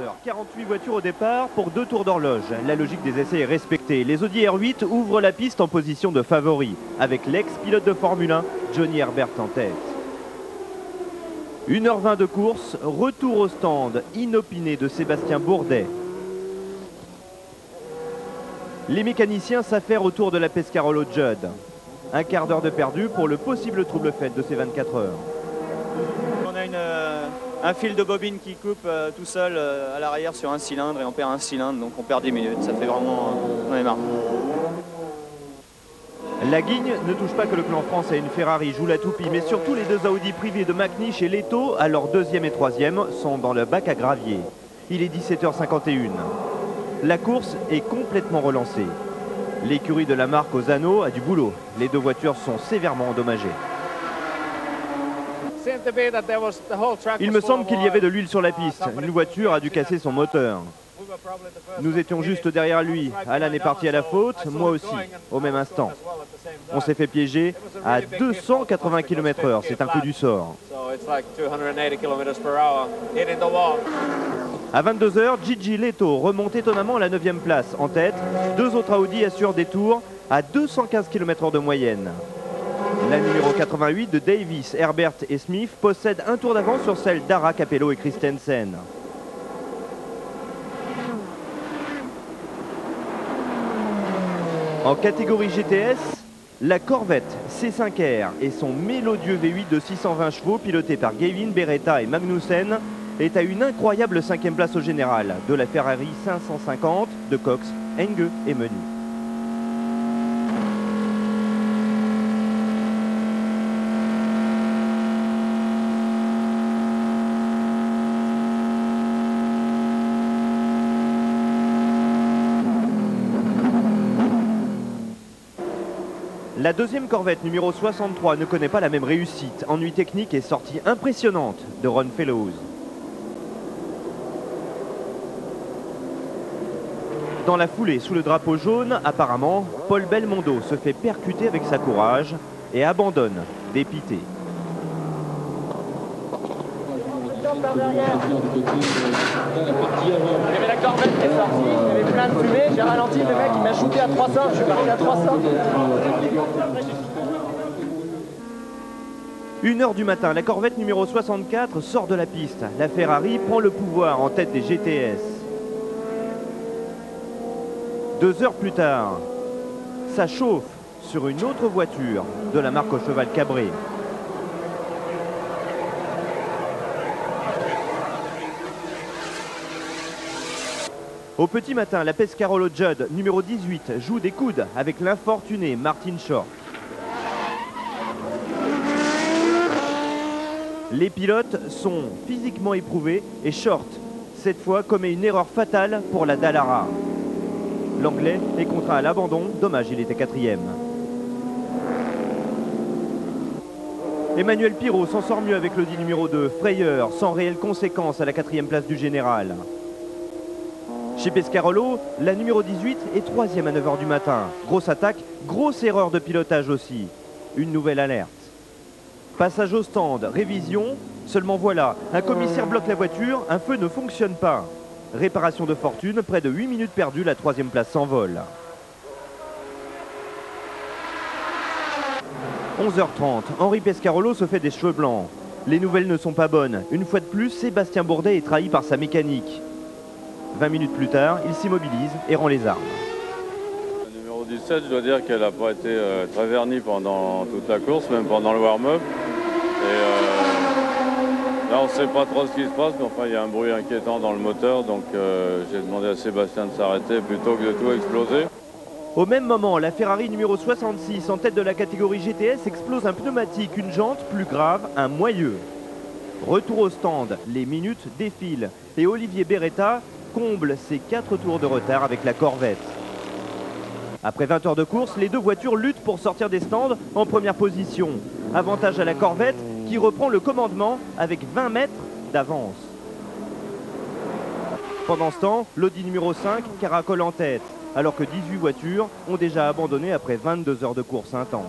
heures. 48 voitures au départ pour 2 tours d'horloge. La logique des essais est respectée. Les Audi R8 ouvrent la piste en position de favori, avec l'ex-pilote de Formule 1, Johnny Herbert en tête. 1h20 de course, retour au stand inopiné de Sébastien Bourdet. Les mécaniciens s'affairent autour de la Pescarolo Judd. Un quart d'heure de perdu pour le possible trouble fête de ces 24 heures. On a un fil de bobine qui coupe tout seul à l'arrière sur un cylindre et on perd un cylindre, donc on perd 10 minutes. Ça fait vraiment... on est marre. La guigne ne touche pas que le clan France à une Ferrari, joue la toupie, mais surtout les deux Audi privés de McNish et Leto, alors deuxième et troisième, sont dans le bac à gravier. Il est 17h51. La course est complètement relancée. L'écurie de la marque aux anneaux a du boulot. Les deux voitures sont sévèrement endommagées. Il me semble qu'il y avait de l'huile sur la piste. Une voiture a dû casser son moteur. Nous étions juste derrière lui. Alan est parti à la faute, moi aussi, au même instant. On s'est fait piéger à 280 km/h. C'est un coup du sort. À 22 h, Gigi Leto remonte étonnamment à la 9e place. En tête, deux autres Audi assurent des tours à 215 km/h de moyenne. La numéro 88 de Davis, Herbert et Smith possède un tour d'avance sur celle d'Ara, Capello et Christensen. En catégorie GTS, la Corvette C5R et son mélodieux V8 de 620 chevaux piloté par Gavin, Beretta et Magnussen est à une incroyable 5e place au général de la Ferrari 550 de Cox, Enge et Meunier. La deuxième Corvette numéro 63 ne connaît pas la même réussite. Ennui technique et sortie impressionnante de Ron Fellows. Dans la foulée, sous le drapeau jaune, apparemment, Paul Belmondo se fait percuter avec sa courage et abandonne, dépité. Il y avait la Corvette qui est sortie, il y avait plein de fumée, j'ai ralenti, le mec il m'a shooté à 300, je suis parti à 300. 1h du matin, la Corvette numéro 64 sort de la piste. La Ferrari prend le pouvoir en tête des GTS. 2 heures plus tard, ça chauffe sur une autre voiture de la marque au cheval cabré. Au petit matin, la Pescarolo Judd numéro 18 joue des coudes avec l'infortuné Martin Short. Les pilotes sont physiquement éprouvés et Short, cette fois, commet une erreur fatale pour la Dallara. L'Anglais est contraint à l'abandon, dommage, il était 4e. Emmanuel Pirot s'en sort mieux avec l'Audi numéro 2, frayeur, sans réelle conséquence à la 4e place du général. Chez Pescarolo, la numéro 18 est 3e à 9 h du matin. Grosse attaque, grosse erreur de pilotage aussi. Une nouvelle alerte. Passage au stand, révision, seulement voilà, un commissaire bloque la voiture, un feu ne fonctionne pas. Réparation de fortune, près de 8 minutes perdues, la 3e place s'envole. 11h30, Henri Pescarolo se fait des cheveux blancs. Les nouvelles ne sont pas bonnes. Une fois de plus, Sébastien Bourdet est trahi par sa mécanique. 20 minutes plus tard, il s'immobilise et rend les armes. Le numéro 17, je dois dire qu'elle n'a pas été très vernie pendant toute la course, même pendant le warm-up. Là, on ne sait pas trop ce qui se passe, mais enfin, il y a un bruit inquiétant dans le moteur, donc j'ai demandé à Sébastien de s'arrêter plutôt que de tout exploser. Au même moment, la Ferrari numéro 66, en tête de la catégorie GTS, explose un pneumatique, une jante, plus grave, un moyeu. Retour au stand, les minutes défilent et Olivier Beretta comble ses 4 tours de retard avec la Corvette. Après 20 heures de course, les deux voitures luttent pour sortir des stands en première position. Avantage à la Corvette qui reprend le commandement avec 20 mètres d'avance. Pendant ce temps, l'Audi numéro 5 caracole en tête, alors que 18 voitures ont déjà abandonné après 22 heures de course intense.